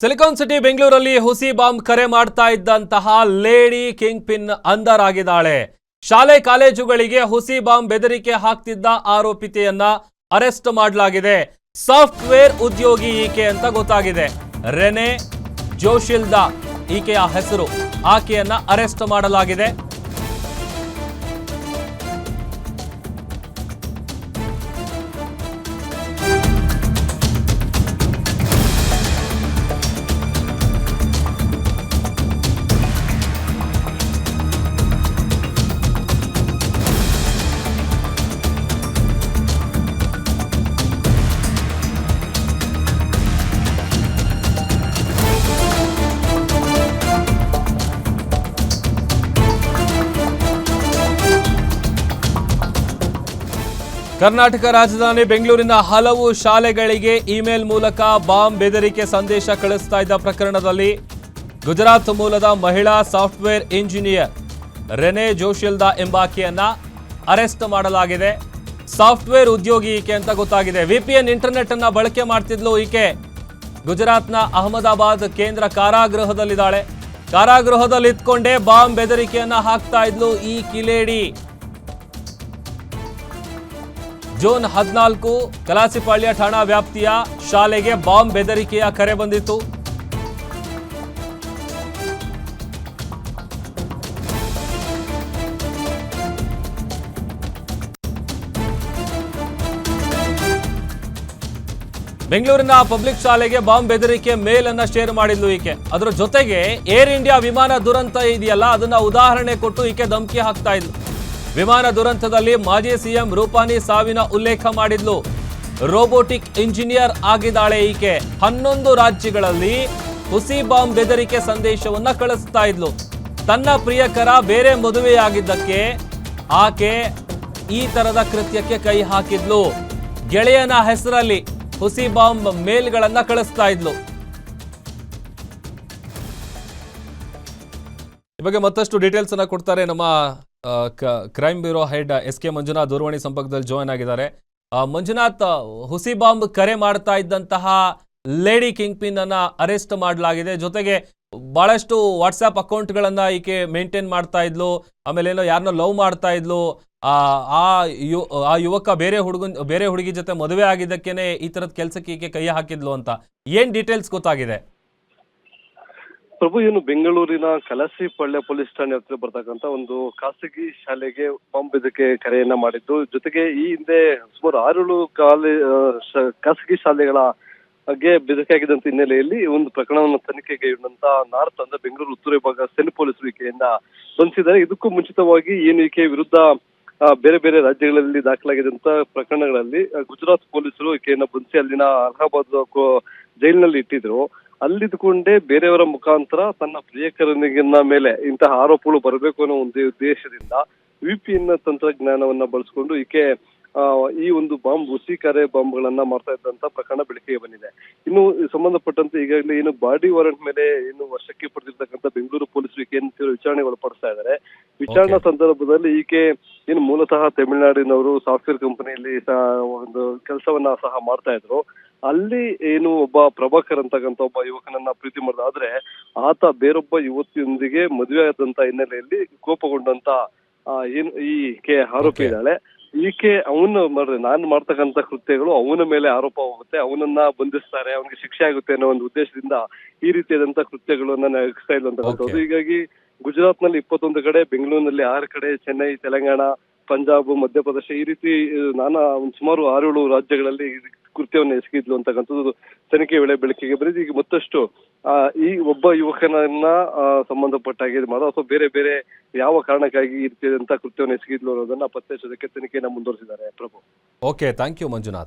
Silicon city ಬೆಂಗಳೂರಲ್ಲಿ ಹುಸಿ bomb ಕರೆ ಮಾಡ್ತಾ ಇದ್ದಂತಹ ಲೇಡಿ ಕಿಂಗ್ ಪಿನ್ ಅಂದರ್ ಆಗಿದ್ದಾಳೆ. ಶಾಲೆ ಕಾಲೇಜುಗಳಿಗೆ ಹುಸಿ ಬಾಂಬ್ ಬೆದರಿಕೆ ಹಾಕ್ತಿದ್ದ ಆರೋಪಿತೆಯನ್ನ ಅರೆಸ್ಟ್ ಮಾಡಲಾಗಿದೆ. ಸಾಫ್ಟ್ವೇರ್ ಉದ್ಯೋಗಿ ಈಕೆ ಅಂತ ಗೊತ್ತಾಗಿದೆ. ರೆನೆ ಜೋಶಿಲ್ದಾ ಈಕೆಯ ಹೆಸರು. ಆಕೆಯನ್ನ ಅರೆಸ್ಟ್ ಮಾಡಲಾಗಿದೆ. ಕರ್ನಾಟಕ ರಾಜಧಾನಿ ಬೆಂಗಳೂರಿನ ಹಲವು ಶಾಲೆಗಳಿಗೆ ಇಮೇಲ್ ಮೂಲಕ ಬಾಂಬ್ ಬೆದರಿಕೆ ಸಂದೇಶ ಕಳಿಸ್ತಾ ಇದ್ದ ಪ್ರಕರಣದಲ್ಲಿ ಗುಜರಾತ್ ಮೂಲದ ಮಹಿಳಾ ಸಾಫ್ಟ್ವೇರ್ ಇಂಜಿನಿಯರ್ ರೆನೆ ಜೋಶಿಲ್ದಾ ಎಂಬಾಕೆಯನ್ನ ಅರೆಸ್ಟ್ ಮಾಡಲಾಗಿದೆ. ಸಾಫ್ಟ್ವೇರ್ ಉದ್ಯೋಗಿ ಈಕೆ ಅಂತ ಗೊತ್ತಾಗಿದೆ. ವಿಪಿಎನ್ ಇಂಟರ್ನೆಟ್ ಅನ್ನ ಬಳಕೆ ಮಾಡ್ತಿದ್ಲು ಈಕೆ. ಗುಜರಾತ್ನ ಅಹಮದಾಬಾದ್ ಕೇಂದ್ರ ಕಾರಾಗೃಹದಲ್ಲಿದ್ದಾಳೆ. ಕಾರಾಗೃಹದಲ್ಲಿ ಇದ್ಕೊಂಡೇ ಬಾಂಬ್ ಬೆದರಿಕೆಯನ್ನ ಹಾಕ್ತಾ ಇದ್ಲು ಈ ಕಿಲೇಡಿ. ಜೂನ್ 14 ಕಲಾಸಿಪಾಳ್ಯ ಠಾಣಾ ವ್ಯಾಪ್ತಿಯ ಶಾಲೆಗೆ ಬಾಂಬ್ ಬೆದರಿಕೆಯ ಕರೆ ಬಂದಿತ್ತು. ಬೆಂಗಳೂರಿನ ಪಬ್ಲಿಕ್ ಶಾಲೆಗೆ ಬಾಂಬ್ ಬೆದರಿಕೆ ಮೇಲ್ ಅನ್ನ ಶೇರ್ ಮಾಡಿದ್ಲು ಈಕೆ. ಅದರ ಜೊತೆಗೆ ಏರ್ ಇಂಡಿಯಾ ವಿಮಾನ ದುರಂತ ಇದೆಯಲ್ಲ, ಅದನ್ನ ಉದಾಹರಣೆ ಕೊಟ್ಟು ಈಕೆ ಧಮಕಿ ಹಾಕ್ತಾ ಇದ್ಲು. ವಿಮಾನ ದುರಂತದಲ್ಲಿ ಮಾಜಿ ಸಿಎಂ ರೂಪಾನಿ ಸಾವಿನ ಉಲ್ಲೇಖ ಮಾಡಿದ್ಲು. ರೋಬೋಟಿಕ್ ಇಂಜಿನಿಯರ್ ಆಗಿದ್ದಾಳೆ ಈಕೆ. 11 ರಾಜ್ಯಗಳಲ್ಲಿ ಹುಸಿ ಬಾಂಬ್ ಬೆದರಿಕೆ ಸಂದೇಶವನ್ನ ಕಳಿಸ್ತಾ ಇದ್ಲು. ತನ್ನ ಪ್ರಿಯಕರ ಬೇರೆ ಮದುವೆಯಾಗಿದ್ದಕ್ಕೆ ಆಕೆ ಈ ತರದ ಕೃತ್ಯಕ್ಕೆ ಕೈ ಹಾಕಿದ್ಲು. ಗೆಳೆಯನ ಹೆಸರಲ್ಲಿ ಹುಸಿ ಬಾಂಬ್ ಮೇಲ್ಗಳನ್ನ ಕಳಿಸ್ತಾ ಇದ್ಲು. ಈ ಬಗ್ಗೆ ಮತ್ತಷ್ಟು ಡೀಟೇಲ್ಸ್ ಅನ್ನ ಕೊಡ್ತಾರೆ ನಮ್ಮ crime bureau head SK. Manjunath ದೂರವಾಣಿ ಸಂಪರ್ಕದಲ್ಲಿ ಜಾಯ್ನ್ ಆಗಿದ್ದಾರೆ. ಮಂಜುನಾಥ್, ಹುಸಿ ಬಾಂಬ್ ಕರೆ ಮಾಡ್ತಾ ಇದ್ದಂತಹ ಲೇಡಿ ಕಿಂಗ್ ಪಿನ್ ಅನ್ನ ಅರೆಸ್ಟ್ ಮಾಡಲಾಗಿದೆ. ಜೊತೆಗೆ ಬಹಳಷ್ಟು ವಾಟ್ಸ್ಆಪ್ ಅಕೌಂಟ್ಗಳನ್ನ ಈಕೆ ಮೇಂಟೈನ್ ಮಾಡ್ತಾ ಇದ್ಲು. ಆಮೇಲೆ ಏನೋ ಯಾರನ್ನೋ ಲವ್ ಮಾಡ್ತಾ ಇದ್ಲು. ಆ ಯುವಕ ಬೇರೆ ಹುಡುಗಿ ಜೊತೆ ಮದುವೆ ಆಗಿದ್ದಕ್ಕೇನೆ ಈ ತರದ ಕೆಲಸಕ್ಕೆ ಈಕೆ ಕೈ ಹಾಕಿದ್ಲು ಅಂತ ಏನ್ ಡೀಟೇಲ್ಸ್ ಗೊತ್ತಾಗಿದೆ? ಪ್ರಭು, ಏನು ಬೆಂಗಳೂರಿನ ಕಲಾಸಿಪಾಳ್ಯ ಪೊಲೀಸ್ ಠಾಣೆ ಹತ್ರ ಬರ್ತಕ್ಕಂತ ಒಂದು ಖಾಸಗಿ ಶಾಲೆಗೆ ಬಾಂಬ್ ಬೆದರಿಕೆ ಕರೆಯನ್ನ ಮಾಡಿದ್ದು. ಜೊತೆಗೆ ಈ ಹಿಂದೆ ಸುಮಾರು 6 ಖಾಸಗಿ ಶಾಲೆಗಳ ಬೆದರಿಕೆ ಆಗಿದ್ದಂತ ಹಿನ್ನೆಲೆಯಲ್ಲಿ ಒಂದು ಪ್ರಕರಣವನ್ನು ತನಿಖೆಗೈಗೊಂಡಂತ ನಾರ್ತ್ ಅಂದ್ರೆ ಬೆಂಗಳೂರು ಉತ್ತರ ವಿಭಾಗ ಸೆಲ್ ಪೊಲೀಸರು ಈಕೆಯನ್ನ ಬಂಧಿಸಿದ್ದಾರೆ. ಇದಕ್ಕೂ ಮುಂಚಿತವಾಗಿ ಏನು ಈಕೆ ವಿರುದ್ಧ ಬೇರೆ ಬೇರೆ ರಾಜ್ಯಗಳಲ್ಲಿ ದಾಖಲಾಗಿದ್ದಂತ ಪ್ರಕರಣಗಳಲ್ಲಿ ಗುಜರಾತ್ ಪೊಲೀಸರು ಈಕೆಯನ್ನ ಬಂಧಿಸಿ ಅಲ್ಲಿನ ಅಲಹಾಬಾದ್ ಜೈಲಿನಲ್ಲಿ ಇಟ್ಟಿದ್ರು. ಅಲ್ಲಿದ್ದುಕೊಂಡೇ ಬೇರೆಯವರ ಮುಖಾಂತರ ತನ್ನ ಪ್ರಿಯಕರನಿಗಿನ ಮೇಲೆ ಇಂತಹ ಆರೋಪಗಳು ಬರಬೇಕು ಅನ್ನೋ ಒಂದು ಉದ್ದೇಶದಿಂದ ವಿಪಿಎನ್ ತಂತ್ರಜ್ಞಾನವನ್ನ ಬಳಸಿಕೊಂಡು ಈಕೆ ಈ ಒಂದು ಬಾಂಬ್ ಹುಸಿ ಕರೆ ಬಾಂಬ್ಗಳನ್ನ ಮಾಡ್ತಾ ಇದ್ದಂತ ಪ್ರಕರಣ ಬೆಳಕಿಗೆ ಬಂದಿದೆ. ಇನ್ನು ಸಂಬಂಧಪಟ್ಟಂತೆ ಈಗಾಗಲೇ ಏನು ಬಾಡಿ ವಾರೆಂಟ್ ಮೇಲೆ ಏನು ವಶಕ್ಕೆ ಪಡೆದಿರ್ತಕ್ಕಂಥ ಬೆಂಗಳೂರು ಪೊಲೀಸರು ಈಕೆಯನ್ನು ವಿಚಾರಣೆಗೆ ಒಳಪಡಿಸ್ತಾ ಇದ್ದಾರೆ. ವಿಚಾರಣಾ ಸಂದರ್ಭದಲ್ಲಿ ಈಕೆ ಏನು ಮೂಲತಃ ತಮಿಳುನಾಡಿನವರು ಸಾಫ್ಟ್ವೇರ್ ಕಂಪನಿಯಲ್ಲಿ ಒಂದು ಕೆಲಸವನ್ನ ಸಹ ಮಾಡ್ತಾ ಇದ್ರು. ಅಲ್ಲಿ ಏನು ಒಬ್ಬ ಪ್ರಭಾಕರ್ ಅಂತಕ್ಕಂಥ ಒಬ್ಬ ಯುವಕನನ್ನ ಪ್ರೀತಿ ಮಾಡಿದ. ಆದ್ರೆ ಆತ ಬೇರೊಬ್ಬ ಯುವತಿಯೊಂದಿಗೆ ಮದುವೆ ಆದಂತ ಹಿನ್ನೆಲೆಯಲ್ಲಿ ಕೋಪಗೊಂಡಂತ ಏನು ಈಕೆ ಆರೋಪಿ ಇದ್ದಾಳೆ. ಈಕೆ ಅವನು ನಾನು ಮಾಡ್ತಕ್ಕಂಥ ಕೃತ್ಯಗಳು ಅವನ ಮೇಲೆ ಆರೋಪ ಹೋಗುತ್ತೆ, ಅವನನ್ನ ಬಂಧಿಸ್ತಾರೆ, ಅವನಿಗೆ ಶಿಕ್ಷೆ ಆಗುತ್ತೆ ಅನ್ನೋ ಒಂದು ಉದ್ದೇಶದಿಂದ ಈ ರೀತಿಯಾದಂತ ಕೃತ್ಯಗಳನ್ನ ನಡೆಸ್ತಾ ಇಲ್ಲ ಅಂತಕ್ಕಂಥದ್ದು. ಹೀಗಾಗಿ ಗುಜರಾತ್ ನಲ್ಲಿ 21 ಕಡೆ, ಬೆಂಗಳೂರಿನಲ್ಲಿ 6 ಕಡೆ, ಚೆನ್ನೈ, ತೆಲಂಗಾಣ, ಪಂಜಾಬ್, ಮಧ್ಯಪ್ರದೇಶ ಈ ರೀತಿ ಸುಮಾರು 6-7 ರಾಜ್ಯಗಳಲ್ಲಿ ಕೃತ್ಯವನ್ನು ಎಸಗಿದ್ಲು ಅಂತಕ್ಕಂಥದ್ದು ತನಿಖೆ ವೇಳೆ ಬೆಳಕಿಗೆ ಬಂದಿದೆ. ಈಗ ಮತ್ತಷ್ಟು ಈ ಒಬ್ಬ ಯುವಕನನ್ನ ಸಂಬಂಧಪಟ್ಟಾಗಿ ಅಥವಾ ಬೇರೆ ಬೇರೆ ಯಾವ ಕಾರಣಕ್ಕಾಗಿ ಈ ರೀತಿಯಾದಂತಹ ಕೃತ್ಯವನ್ನು ಎಸಗಿದ್ಲು ಅನ್ನೋದನ್ನ ಪತ್ತೆ ಹಚ್ಚೋದಕ್ಕೆ ತನಿಖೆಯನ್ನ ಮುಂದುವರಿಸಿದ್ದಾರೆ. ಪ್ರಭು, ಓಕೆ, ಥ್ಯಾಂಕ್ ಯು ಮಂಜುನಾಥ್.